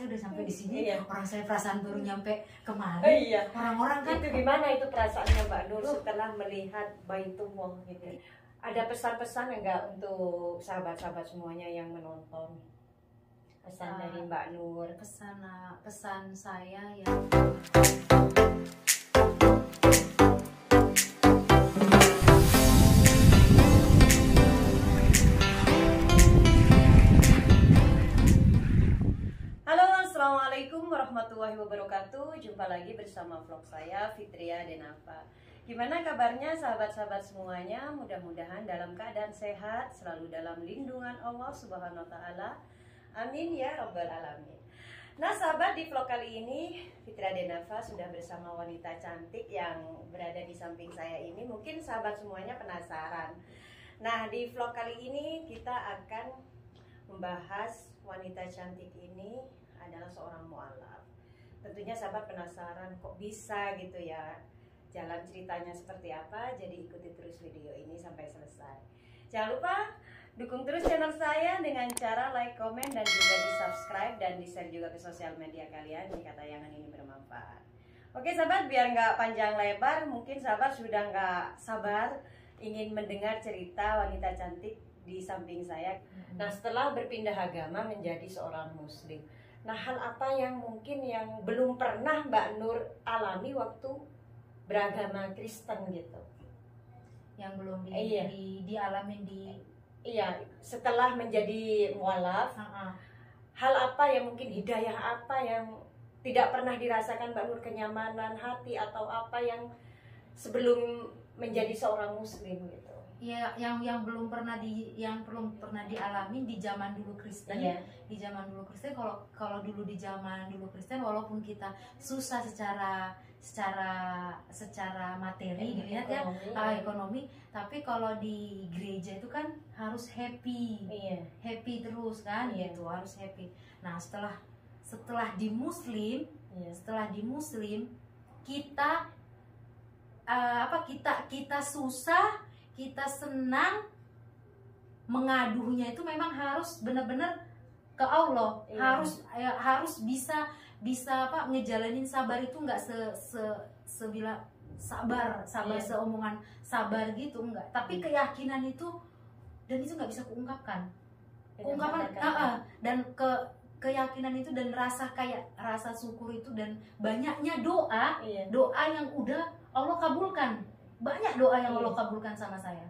saya udah sampai di sini, Iya. orang saya perasaan baru nyampe kemari. Iya. Orang-orang kan Itu gimana itu perasaannya Mbak Nur setelah melihat Baitullah gitu? Ada pesan-pesan enggak untuk sahabat-sahabat semuanya yang menonton? Pesan dari Mbak Nur. pesan saya yang Assalamualaikum warahmatullahi wabarakatuh. Jumpa lagi bersama vlog saya Fitria Denava. Gimana kabarnya sahabat-sahabat semuanya? Mudah-mudahan dalam keadaan sehat, selalu dalam lindungan Allah Subhanahu wa taala. Amin ya rabbal alamin. Nah, sahabat, di vlog kali ini Fitria Denava sudah bersama wanita cantik yang berada di samping saya ini. Mungkin sahabat semuanya penasaran. Nah, di vlog kali ini kita akan membahas wanita cantik ini adalah seorang mualaf. Tentunya sahabat penasaran kok bisa gitu ya, jalan ceritanya seperti apa. Jadi ikuti terus video ini sampai selesai. Jangan lupa dukung terus channel saya dengan cara like, komen, dan juga di subscribe dan di share juga ke sosial media kalian jika tayangan ini bermanfaat. Oke sahabat, biar nggak panjang lebar, mungkin sahabat sudah nggak sabar ingin mendengar cerita wanita cantik di samping saya. Nah, setelah berpindah agama menjadi seorang muslim, nah, hal apa yang mungkin yang belum pernah Mbak Nur alami waktu beragama Kristen gitu? yang belum Iya. dialamin di Iya, setelah menjadi mualaf, hal apa yang mungkin hidayah apa yang tidak pernah dirasakan Mbak Nur, kenyamanan hati atau apa yang sebelum menjadi seorang muslim gitu? ya yang belum pernah dialamin di zaman dulu Kristen. Iya. Di zaman dulu Kristen, kalau dulu di zaman dulu Kristen, walaupun kita susah secara materi dilihat ya, ekonomi, tapi kalau di gereja itu kan harus happy. Iya. Happy terus kan. Iya. Gitu, harus happy. Nah, setelah di muslim, Iya. kita kita susah, kita senang, mengaduhnya itu memang harus benar-benar ke Allah. Iya. Harus bisa ngejalanin sabar itu nggak sebila sabar Iya. seomongan sabar gitu, enggak, tapi keyakinan itu, dan itu nggak bisa kuungkapkan. Dan keyakinan itu dan rasa syukur itu dan banyaknya doa. Iya. Doa yang udah Allah kabulkan. Banyak doa yang Iya. Allah kabulkan sama saya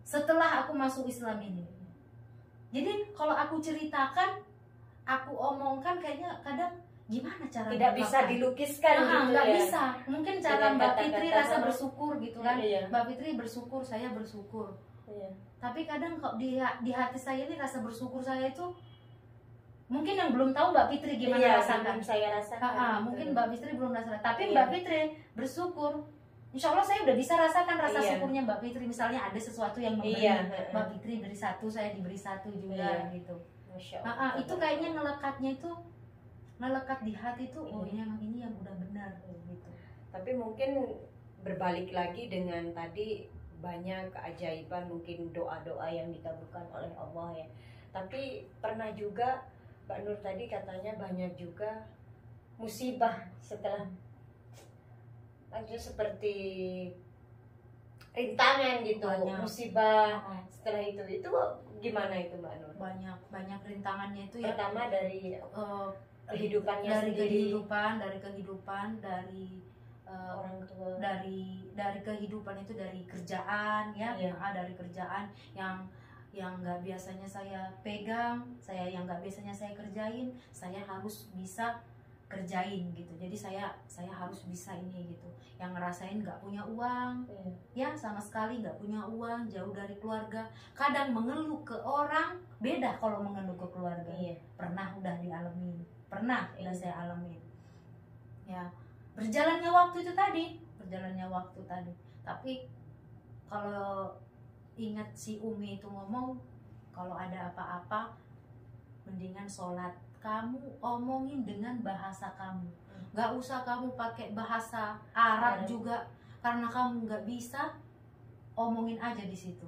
Setelah aku masuk Islam ini. Jadi kalau aku ceritakan, aku omongkan, kayaknya kadang gimana cara tidak bisa mengungkapkan? dilukiskan gitu Nggak ya. bisa. Mungkin cara Dengan Mbak kata-kata Fitri rasa orang. bersyukur gitu kan. Iya. Mbak Fitri bersyukur, saya bersyukur. Iya. Tapi kadang kok di hati saya ini rasa bersyukur saya itu mungkin yang belum tahu Mbak Fitri gimana Iya, rasakan. belum saya rasakan. Mungkin Mbak Fitri belum rasakan. Tapi Iya. Mbak Fitri bersyukur. Insya Allah saya udah bisa rasakan rasa Iya. syukurnya Mbak Fitri. Misalnya ada sesuatu yang memberi, Iya. Mbak Fitri beri satu, saya diberi satu juga Iya. gitu. Masya Allah. Itu kayaknya ngelekat di hati tuh. Oh, Iya. ini yang udah benar gitu. Tapi mungkin berbalik lagi dengan tadi banyak keajaiban, mungkin doa-doa yang dikabulkan oleh Allah ya. Tapi pernah juga Mbak Nur tadi katanya banyak juga musibah setelah seperti rintangan gitu, Banyak. musibah setelah itu gimana itu Mbak Nur? Banyak rintangannya itu ya. Pertama dari kehidupannya dari sendiri, kehidupan dari orang tua, dari kehidupan itu, dari kerjaan ya. Iya. Dari kerjaan yang nggak biasanya saya pegang, yang nggak biasanya saya kerjain, saya harus bisa kerjain gitu. Jadi saya harus bisa ini gitu. Yang ngerasain nggak punya uang, ya sama sekali nggak punya uang, jauh dari keluarga. Kadang mengeluh ke orang, beda kalau mengeluh ke keluarga. Iya. Udah Iya. saya alamin. Ya, berjalannya waktu tadi. Tapi kalau ingat si Umi itu ngomong, kalau ada apa-apa mendingan sholat, kamu omongin dengan bahasa kamu, nggak usah kamu pakai bahasa Arab juga, karena kamu nggak bisa, omongin aja di situ.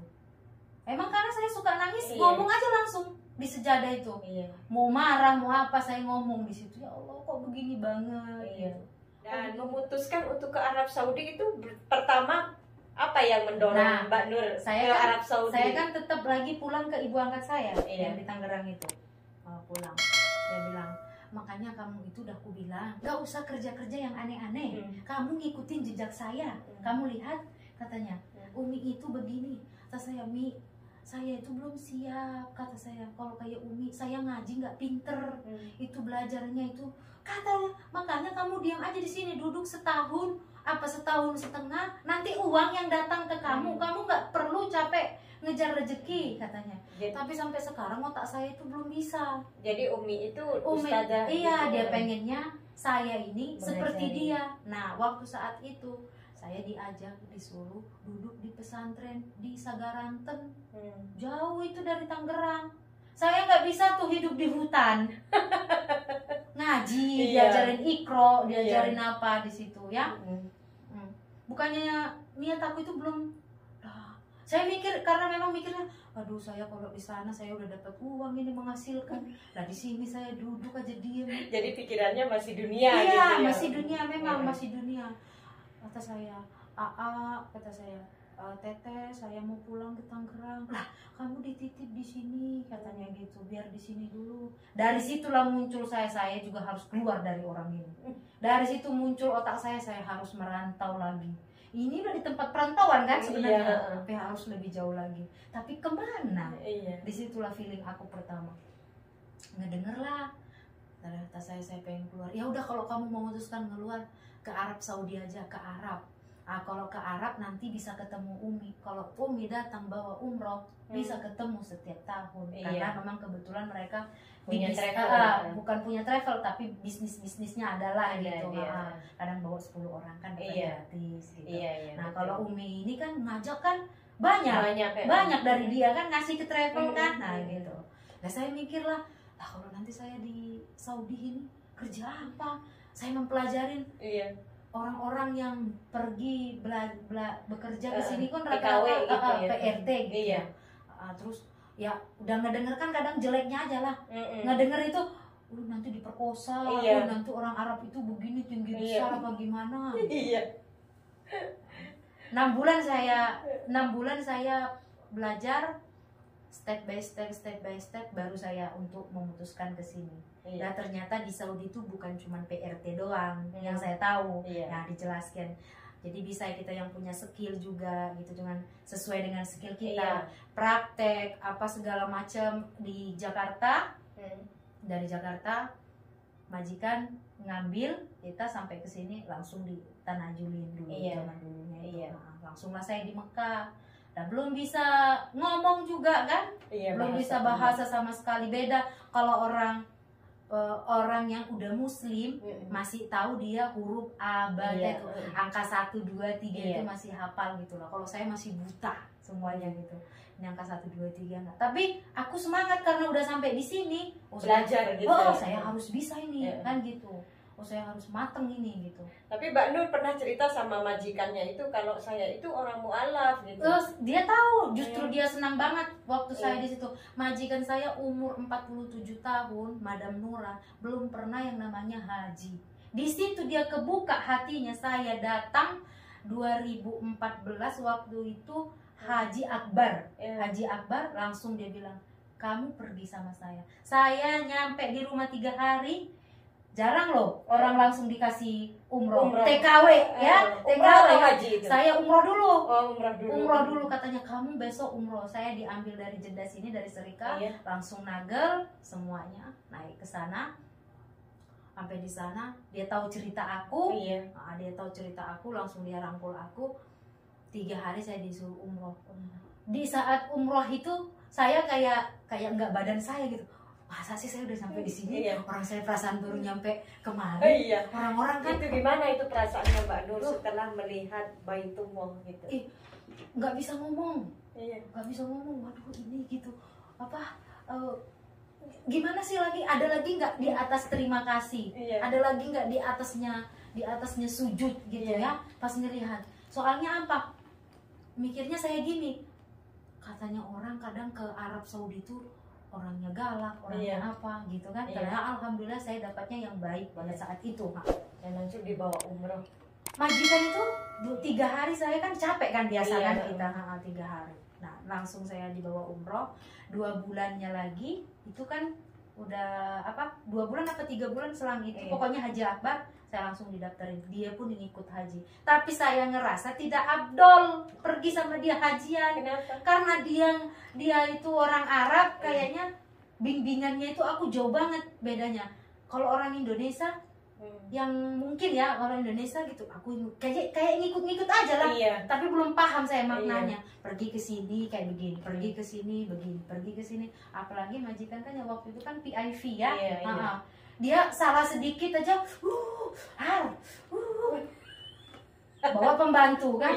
Emang karena saya suka nangis, Iya. ngomong aja langsung, di sejadah itu. Iya. Mau marah mau apa saya ngomong di situ, ya Allah kok begini banget. Iya. Gitu. Dan memutuskan untuk ke Arab Saudi itu pertama apa yang mendorong Mbak Nur ke Arab Saudi? Saya kan tetap lagi pulang ke ibu angkat saya Iya. yang di Tangerang itu. Pulang. Dia bilang, makanya kamu itu udah aku bilang, gak usah kerja-kerja yang aneh-aneh. Kamu ngikutin jejak saya. Kamu lihat, katanya, Umi itu begini. Kata saya, Mi, saya itu belum siap. Kata saya, kalau kayak Umi, saya ngaji nggak pinter. Itu belajarnya itu. Katanya, makanya kamu diam aja di sini, duduk setahun, apa setahun setengah. Nanti uang yang datang ke kamu, kamu nggak perlu capek ngejar rezeki, katanya. Tapi sampai sekarang otak saya itu belum bisa. Jadi Umi itu Umi, ustazah. iya, dia pengennya saya ini Belajar. seperti dia. Nah, waktu saat itu saya diajak, disuruh duduk di pesantren di Sagaranten. Jauh itu dari Tangerang. Saya nggak bisa tuh hidup di hutan. Ngaji, diajarin ikro, diajarin apa di situ ya. Bukannya niat aku itu belum. Saya mikir, karena memang mikirnya, aduh saya kalau di sana saya udah dapat uang ini menghasilkan. Nah di sini saya duduk aja diem. Jadi pikirannya masih dunia. Iya, gitu ya? masih dunia, memang masih dunia. Kata saya, kata saya, Teteh, saya mau pulang ke Tangerang. Lah, kamu dititip di sini, katanya gitu. Biar di sini dulu. Dari situlah muncul saya juga harus keluar dari orang ini. Dari situ muncul otak saya harus merantau lagi. Ini udah di tempat perantauan kan sebenarnya, tapi harus lebih jauh lagi. Tapi kemana? Disitulah feeling aku pertama. Ngedenger lah. Ternyata saya pengen keluar. Ya udah kalau kamu memutuskan keluar ke Arab Saudi aja, ke Arab. Kalau ke Arab nanti bisa ketemu Umi. Kalau Umi datang bawa umroh, bisa ketemu setiap tahun. Karena memang kebetulan mereka punya travel, bukan punya travel tapi bisnisnya adalah gitu. Kadang bawa 10 orang kan gratis gitu. Nah kalau Umi ini kan ngajak kan banyak dari dia kan ngasih ke travel kan. Nah gitu. Nah saya mikir lah kalau nanti saya di Saudi ini kerja apa? Saya mempelajarin orang-orang yang pergi bekerja ke sini kan rata-rata gitu PRT gitu. Terus ya udah ngedenger kan kadang jeleknya aja lah. Ngedenger itu nanti diperkosa, nanti orang Arab itu begini tinggi besar apa gimana. 6 bulan saya belajar step by step baru saya untuk memutuskan ke sini. Dan ternyata di Saudi itu bukan cuma PRT doang yang saya tahu. Nah, dijelaskan. Jadi bisa kita yang punya skill juga gitu, dengan sesuai dengan skill kita. Praktek apa segala macam di Jakarta. Dari Jakarta majikan ngambil, kita sampai ke sini langsung ditanajulin dulu zaman dulunya itu. Nah, langsunglah saya di Mekah. Dan belum bisa ngomong juga kan, belum bisa bahasa sama sekali. Beda kalau orang yang udah muslim masih tahu dia huruf A, B, itu angka 1, 2, 3 itu masih hafal gitu loh. Kalau saya masih buta semuanya gitu. Ini angka 1, 2, 3 enggak. Tapi aku semangat karena udah sampai di sini. Belajar gitu. Saya harus bisa ini kan gitu. Saya harus mateng ini gitu. Tapi Mbak Nur pernah cerita sama majikannya itu kalau saya itu orang mualaf gitu. Terus dia tahu, justru dia senang banget waktu saya di situ. Majikan saya umur 47 tahun, Madam Nura, belum pernah yang namanya haji. Di situ dia kebuka hatinya. Saya datang 2014 waktu itu Haji Akbar. Haji Akbar langsung dia bilang, "Kamu pergi sama saya." Saya nyampe di rumah 3 hari. Jarang loh orang langsung dikasih umroh. TKW ya, TKW haji itu. Saya umroh dulu. Umroh dulu katanya, kamu besok umroh. Saya diambil dari Jeddah sini, dari Serika, langsung Nagel semuanya, naik ke sana. Sampai di sana dia tahu cerita aku. Dia tahu cerita aku, langsung dia rangkul aku. 3 hari saya disuruh umroh. Di saat umroh itu saya kayak nggak badan saya gitu. Masa sih saya udah sampai di sini? Orang saya perasaan baru nyampe kemarin. Orang-orang kan itu gimana itu perasaannya Mbak Nur setelah melihat Baitullah gitu? Nggak bisa ngomong. Nggak bisa ngomong. Waduh ini gitu. Gimana sih lagi? Ada lagi nggak di atas terima kasih? Ada lagi nggak di atasnya sujud gitu ya? Pas ngelihat. Soalnya apa? Mikirnya saya gini. Katanya orang kadang ke Arab Saudi itu orangnya galak, orangnya apa gitu kan. Karena alhamdulillah saya dapatnya yang baik pada saat itu. Dan langsung dibawa umroh. Majikan itu 3 hari, saya kan capek kan biasa kan kita 3 hari. Nah langsung saya dibawa umroh. 2 bulannya lagi itu kan udah 2 bulan apa 3 bulan selang itu pokoknya haji akbar, saya langsung didaftarin. Dia pun ikut haji, tapi saya ngerasa tidak abdol pergi sama dia hajian. Kenapa? Karena dia itu orang Arab, kayaknya bimbingannya itu aku jauh banget bedanya. Kalau orang Indonesia yang mungkin ya orang Indonesia gitu, aku kayak ngikut-ngikut aja lah, tapi belum paham saya maknanya. Pergi ke sini kayak begini, pergi ke sini begini, pergi ke sini. Apalagi majikan kan yang waktu itu kan PIV ya, dia salah sedikit aja, bawa pembantu kan.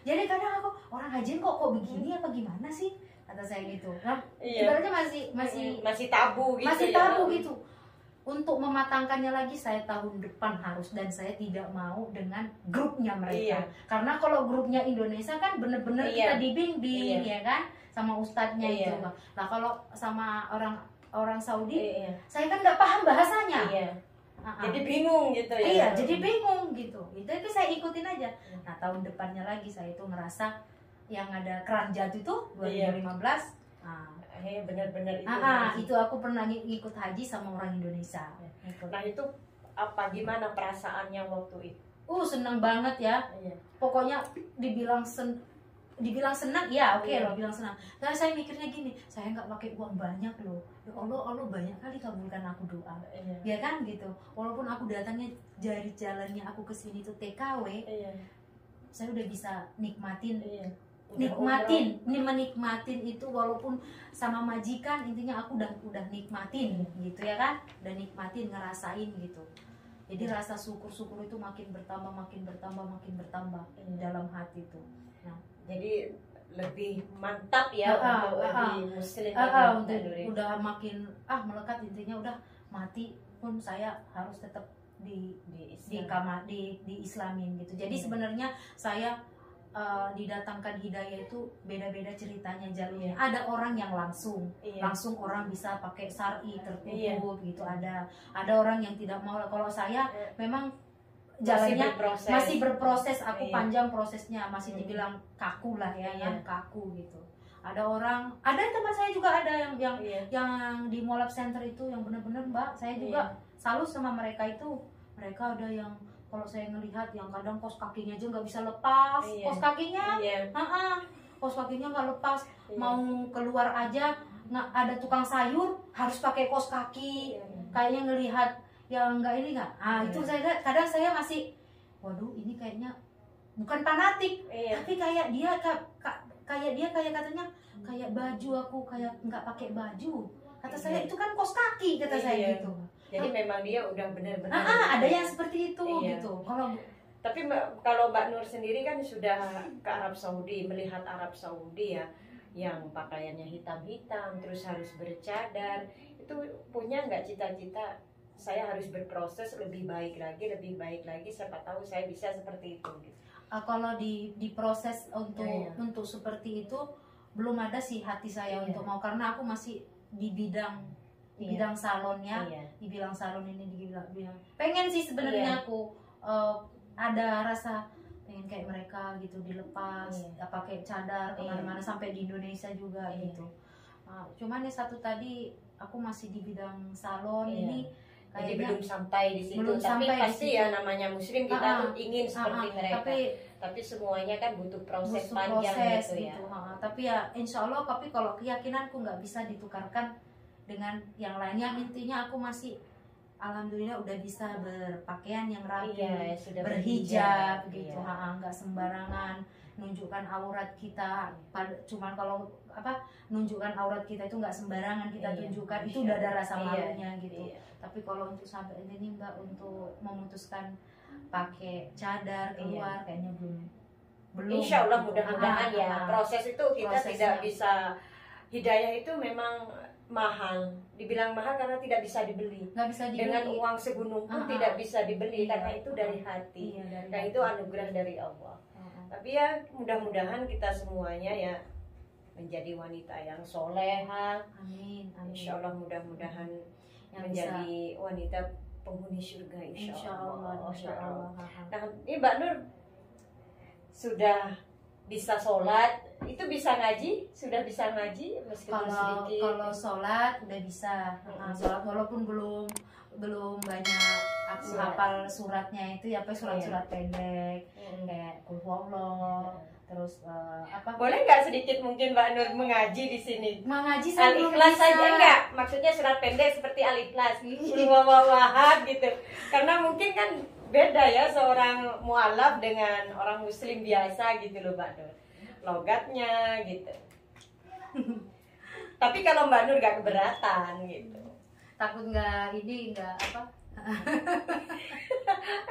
Jadi kadang aku, orang hajian kok begini apa gimana sih, kata saya gitu. Nah, ibaratnya masih tabu gitu. Masih tabu gitu. Untuk mematangkannya lagi saya tahun depan harus, dan saya tidak mau dengan grupnya mereka. Karena kalau grupnya Indonesia kan bener-bener kita dibimbing ya kan sama ustadznya itu. Nah kalau sama orang Saudi, saya kan nggak paham bahasanya. Jadi bingung gitu ya. Iya, jadi bingung gitu. Itu saya ikutin aja. Nah tahun depannya lagi saya itu ngerasa yang ada keran jatuh itu 2015. Benar-benar itu aku pernah ngikut haji sama orang Indonesia. Nah itu gimana perasaannya waktu itu? Senang banget ya. Pokoknya dibilang senang ya, oke loh bilang senang. Nah saya mikirnya gini, saya nggak pakai uang banyak loh. Ya Allah banyak kali kabulkan aku doa. Ya kan gitu. Walaupun aku datangnya dari jalannya aku ke sini tuh TKW, saya udah bisa nikmatin menikmatin itu, walaupun sama majikan, intinya aku udah nikmatin gitu ya kan, udah nikmatin, ngerasain gitu. Jadi rasa syukur itu makin bertambah dalam hati itu. Nah jadi lebih mantap ya untuk di muslim udah makin melekat, intinya udah mati pun saya harus tetap di Islamin gitu. Jadi sebenarnya saya didatangkan hidayah itu beda-beda ceritanya jalurnya. Ada orang yang langsung orang bisa pakai syar'i tertutup gitu. Ada orang yang tidak mau. Kalau saya memang jalannya masih berproses. Aku panjang prosesnya, masih dibilang kaku lah ya, kaku gitu. Ada teman saya juga ada yang di Molab Center itu yang benar-benar Mbak, saya juga salut sama mereka itu. Mereka ada yang kalau saya ngelihat yang kadang kos kakinya aja nggak bisa lepas, kos kakinya nggak lepas, mau keluar aja nggak, ada tukang sayur harus pakai kos kaki, kayaknya ngelihat yang nggak itu saya lihat, kadang saya masih, waduh ini kayaknya bukan fanatik, tapi kayak dia katanya kayak baju aku kayak nggak pakai baju, kata saya itu kan kos kaki, kata saya gitu. Jadi memang dia udah benar-benar ada yang seperti itu gitu. Tapi kalau Mbak Nur sendiri kan sudah ke Arab Saudi, melihat Arab Saudi ya, yang pakaiannya hitam-hitam, terus harus bercadar, itu punya nggak cita-cita saya harus berproses lebih baik lagi, siapa tahu saya bisa seperti itu gitu. Kalau diproses untuk seperti itu belum ada sih hati saya untuk mau, karena aku masih di bidang salonnya, di bilang salon ini, dibilang pengen sih sebenarnya aku ada rasa pengen kayak mereka gitu, dilepas pakai cadar kemana-mana, sampai di Indonesia juga gitu. Cuman yang satu tadi aku masih di bidang salon ini kayaknya belum sampai di situ, tapi pasti ya namanya muslim kita tuh ingin seperti mereka, tapi semuanya kan butuh proses panjang gitu ya. Tapi ya insya Allah, tapi kalau keyakinanku nggak bisa ditukarkan dengan yang lain. Yang intinya aku masih alhamdulillah udah bisa berpakaian yang rapi, sudah berhijab gitu, nggak sembarangan nunjukkan aurat kita. Cuman kalau nunjukkan aurat kita itu nggak sembarangan kita tunjukkan, itu udah ada rasa malunya gitu. Tapi kalau untuk sampai ini Mbak, untuk memutuskan pakai cadar keluar kayaknya belum. Insya Allah mudah-mudahan ya. Proses itu kita tidak bisa, hidayah itu memang mahal, dibilang mahal karena tidak bisa dibeli. Nggak bisa dibeli. Dengan uang segunung pun tidak bisa dibeli, karena itu dari hati. Dan itu anugerah dari Allah. Tapi ya mudah-mudahan kita semuanya ya menjadi wanita yang soleha. Amin. Amin. Insya Allah mudah-mudahan Yang menjadi wanita penghuni surga, insya Insya Allah. Allah. Insya Allah. Nah, ini Mbak Nur sudah bisa sholat, itu bisa ngaji, sudah bisa ngaji meskipun sedikit. Kalau sholat udah bisa. Sholat walaupun belum banyak aku hafal suratnya itu ya, apa surat-surat pendek kayak Qul Huwallah, terus apa? Boleh nggak sedikit mungkin Mbak Nur mengaji di sini? Mengaji saya belum Al-Ikhlas bisa. saja enggak? Maksudnya surat pendek seperti Al-Ikhlas, Qul Huwallahu gitu. Karena mungkin kan beda ya seorang mualaf dengan orang muslim biasa gitu loh Mbak Nur. Logatnya gitu. Tapi kalau Mbak Nur gak keberatan gitu. Takut nggak apa?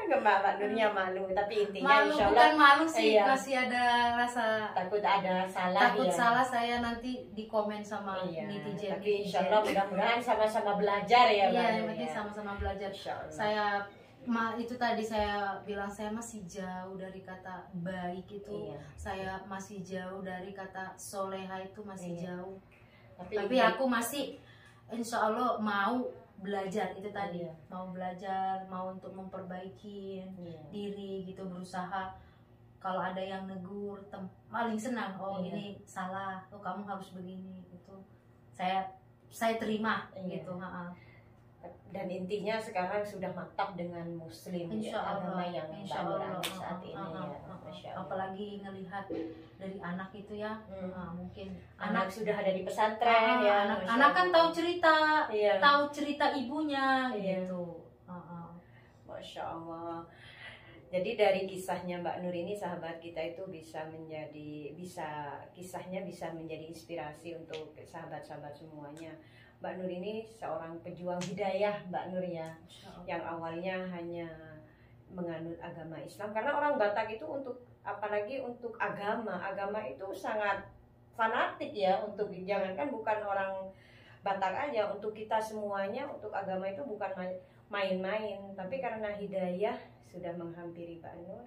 Enggak, Mbak Nurnya malu, tapi intinya Malu, insya Allah bukan malu sih, iya. masih ada rasa takut ada salah. takut ya. salah saya nanti dikomen sama Iya, netizen. tapi insya Allah mudah-mudahan sama-sama belajar ya Mbak Iya, Nur, yang penting ya. sama-sama belajar. Insya Allah. Saya itu tadi saya bilang saya masih jauh dari kata baik itu. Iya. Saya masih jauh dari kata soleha itu masih Iya. jauh. Tapi Aku masih insya Allah mau belajar itu tadi. Iya. Mau belajar, mau untuk memperbaiki Iya. diri gitu, berusaha. Kalau ada yang negur, paling senang. Oh Iya. ini salah, oh kamu harus begini gitu. Saya terima Iya. gitu. Dan intinya sekarang sudah mantap dengan muslim Insya ya, agama Allah, yang insya Mbak Nur Allah. anut saat ini ya. Masya Allah. Apalagi ngelihat dari anak itu ya, mungkin Anak sudah ada di pesantren ya. Masya anak kan Allah. tahu cerita, Iya. tahu cerita ibunya Iya. gitu. Masya Allah. Jadi dari kisahnya Mbak Nur ini sahabat kita itu kisahnya bisa menjadi inspirasi untuk sahabat-sahabat semuanya. Mbak Nur ini seorang pejuang hidayah Mbak Nur ya, yang awalnya hanya menganut agama Islam, karena orang Batak itu apalagi untuk agama itu sangat fanatik ya, untuk jangankan bukan orang Batak aja, untuk kita semuanya, untuk agama itu bukan main-main. Tapi karena hidayah sudah menghampiri Mbak Nur,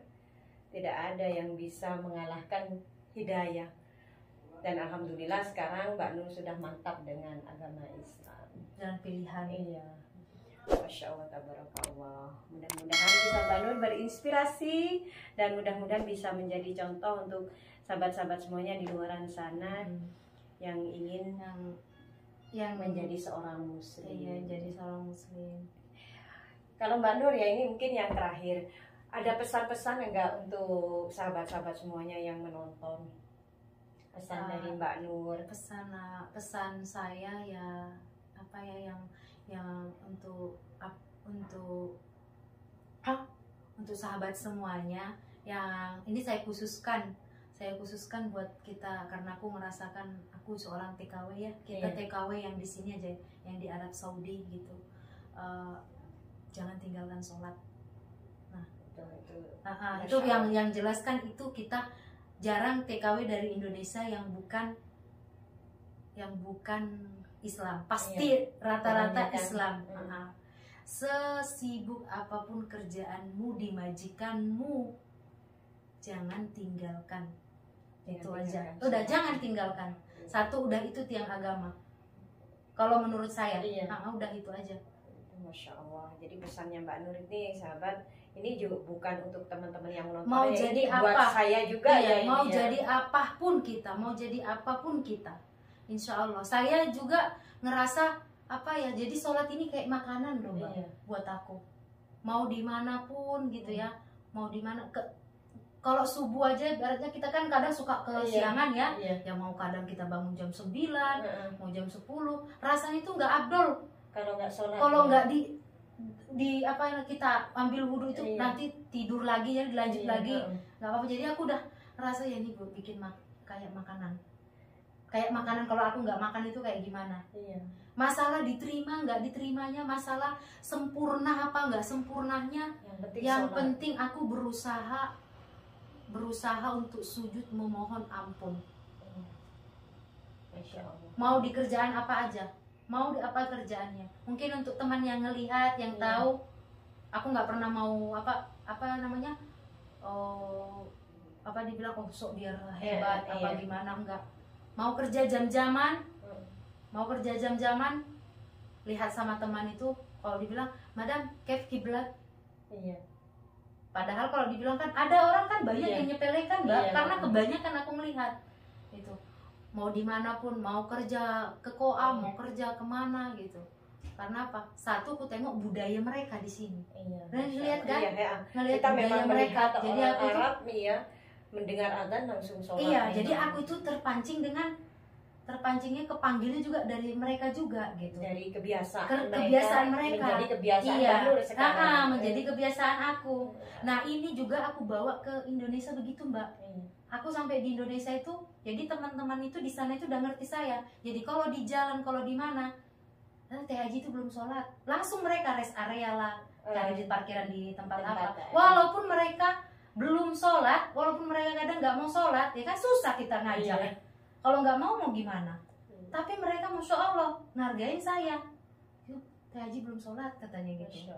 tidak ada yang bisa mengalahkan hidayah. Dan alhamdulillah sekarang Mbak Nur sudah mantap dengan agama Islam Dan pilihan. Iya. Masya Allah, tabarakallah. Mudah-mudahan bisa Mbak Nur berinspirasi dan mudah-mudahan bisa menjadi contoh untuk sahabat-sahabat semuanya di luar sana yang ingin yang menjadi seorang muslim. Iya, jadi seorang muslim. Kalau Mbak Nur ya, ini mungkin yang terakhir, ada pesan-pesan enggak untuk sahabat-sahabat semuanya yang menonton? Pesan dari Mbak Nur. Pesan saya ya apa ya, yang untuk sahabat semuanya, yang ini saya khususkan buat kita, karena aku merasakan aku seorang TKW ya, kita Iya. TKW yang di sini aja, yang di Arab Saudi gitu. Jangan tinggalkan sholat. Itu yang jelas kan, itu kita jarang TKW dari Indonesia yang bukan Islam. Pasti rata-rata Islam. Sesibuk apapun kerjaanmu di majikanmu, jangan tinggalkan. Itu aja. Udah, jangan tinggalkan. Satu, udah itu tiang agama. Kalau menurut saya, udah itu aja. Masya Allah. Jadi pesannya Mbak Nur ini, sahabat, ini juga bukan untuk teman-teman yang menonton. Mau jadi buat apa? saya juga ya. Mau ini jadi apapun kita, insya Allah. Saya juga ngerasa apa ya, jadi sholat ini kayak makanan loh Mbak, buat aku. Mau dimanapun gitu ya, mau dimana. Kalau subuh aja, ibaratnya kita kan kadang suka kesiangan ya. Ya mau kadang kita bangun jam 9, mau jam 10. Rasanya itu nggak abdol kalau nggak sholat. Kalau nggak di apa, kita ambil wudhu itu nanti tidur lagi ya, dilanjut lagi, nggak apa-apa. Jadi aku udah rasa ya ini bikin kayak makanan kalau aku nggak makan itu kayak gimana. Masalah diterima nggak diterimanya, masalah sempurna apa nggak sempurnanya, yang penting aku berusaha untuk sujud memohon ampun. Mau di kerjaan apa aja, mau di apa kerjaannya. Mungkin untuk teman yang ngelihat, yang tahu, aku nggak pernah mau apa namanya, dibilang sok biar hebat gimana, enggak. mau kerja jam-jaman, lihat sama teman itu, kalau dibilang madam kef kiblat. Iya. Padahal kalau dibilang kan ada orang kan banyak yang nyepelekan Mbak, karena kebanyakan aku melihat itu mau dimanapun, mau kerja ke Koam, mau kerja kemana gitu. Karena apa? Satu, aku tengok budaya mereka di sini. Dan lihat kan, ngelihat kita budaya memang mereka. melihat Jadi orang aku tuh, Arab ya mendengar adzan langsung sholat. iya, jadi aku itu terpancingnya kepanggilnya juga dari mereka juga gitu. Dari kebiasaan kebiasaan mereka menjadi kebiasaan iya. Banur sekarang. Menjadi kebiasaan aku. Nah ini juga aku bawa ke Indonesia begitu Mbak. Aku sampai di Indonesia itu, jadi teman-teman itu di sana itu udah ngerti saya. Jadi kalau di jalan, kalau di mana, Teh Haji itu belum sholat, langsung mereka rest area lah, cari di parkiran di tempat apa. Walaupun mereka belum sholat, walaupun mereka kadang nggak mau sholat, ya kan susah kita ngajak. Kalau nggak mau gimana? Tapi mereka masya Allah ngargain saya. Yuk, Teh Haji belum sholat katanya gitu.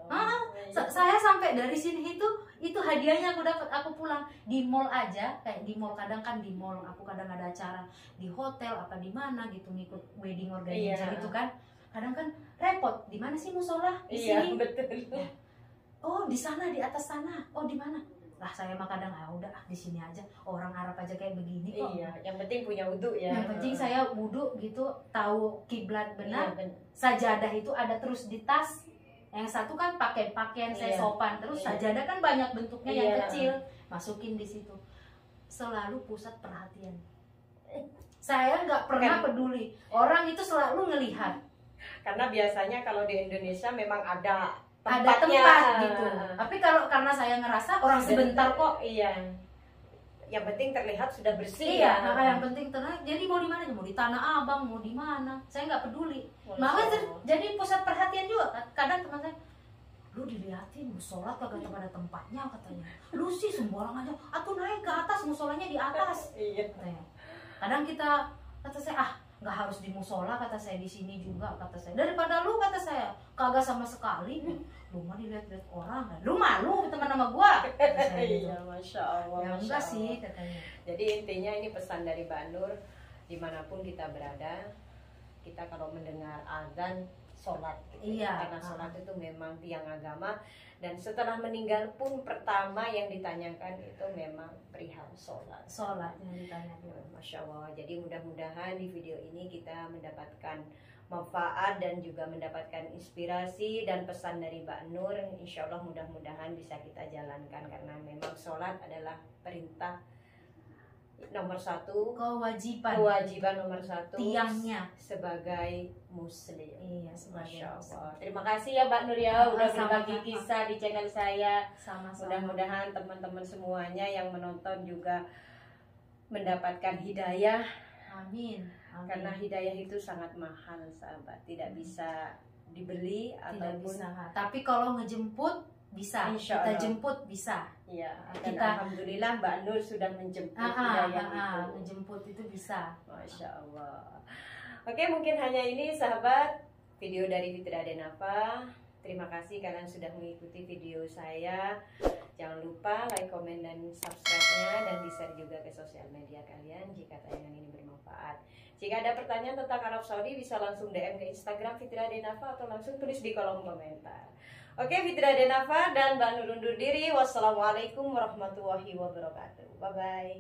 Saya sampai dari sini itu hadiahnya aku dapat. Aku pulang di mall aja, kayak di mall, kadang kan di mall aku kadang ada acara di hotel apa di mana gitu, ngikut wedding organizer gitu kan. Kadang kan repot, di mana sih musola? Di sini. Betul. Oh di sana, di atas sana. Oh di mana? Lah saya mah kadang udah di sini aja. Orang Arab aja kayak begini kok. Iya, yang penting punya wudu ya. Yang penting saya wudu gitu, tahu kiblat benar. Sajadah itu ada terus di tas. Yang satu kan pakai pakaian saya sopan, terus sajadah kan banyak bentuknya yang kecil, masukin di situ. Selalu pusat perhatian. Saya nggak pernah peduli. Orang itu selalu ngelihat. Karena biasanya kalau di Indonesia memang ada tempat gitu. Tapi karena saya ngerasa orang sebentar kok. Iya. Yang penting terlihat sudah bersih. Iya, yang penting terlihat. Jadi mau di mana? Mau di Tanah Abang, mau di mana? Saya nggak peduli. Malah jadi pusat perhatian juga. Kadang teman saya, lu dilihatin musola kagak pada tempatnya katanya. Lu sih sembarang aja. Atau naik ke atas, musolanya di atas. Iya. Katanya. Kadang kata saya nggak harus di musola, kata saya, di sini juga kata saya, daripada lu, kata saya, kagak sama sekali. Lu mah dilihat-lihat orang kan, lu malu teman sama gua, kata saya gitu. Iya, masya Allah. Ya enggak sih katanya. Jadi intinya ini pesan dari Mbak Nur, dimanapun kita berada, kita kalau mendengar azan sholat gitu. Iya. Karena sholat itu memang tiang agama, dan setelah meninggal pun pertama yang ditanyakan itu memang perihal sholat Yang ditanyakan. Masya Allah. Jadi mudah-mudahan di video ini kita mendapatkan manfaat dan juga mendapatkan inspirasi dan pesan dari Mbak Nur. Insya Allah mudah-mudahan bisa kita jalankan, karena memang sholat adalah perintah nomor satu, kewajiban nomor satu, tiangnya sebagai muslim. Iya, sebagai Allah. Terima kasih ya Mbak Nur ya, udah berbagi kisah di channel saya. Mudah-mudahan teman-teman semuanya yang menonton juga mendapatkan hidayah. Amin. Karena hidayah itu sangat mahal sahabat, tidak bisa dibeli ataupun bisa. Tapi kalau ngejemput bisa, kita jemput bisa. Iya, dan alhamdulillah Mbak Nur sudah menjemput hidayah itu. Menjemput itu bisa. Masya Allah. Oke, mungkin hanya ini sahabat video dari Fitria Denafa. Terima kasih kalian sudah mengikuti video saya. Jangan lupa like, komen, dan subscribe-nya, dan di-share juga ke sosial media kalian jika tayangan ini bermanfaat. Jika ada pertanyaan tentang Arab Saudi, bisa langsung DM ke Instagram Fitria Denafa atau langsung tulis di kolom komentar. Oke, Fitria Denafa dan Mbak Nur undur diri. Wassalamualaikum warahmatullahi wabarakatuh. Bye-bye.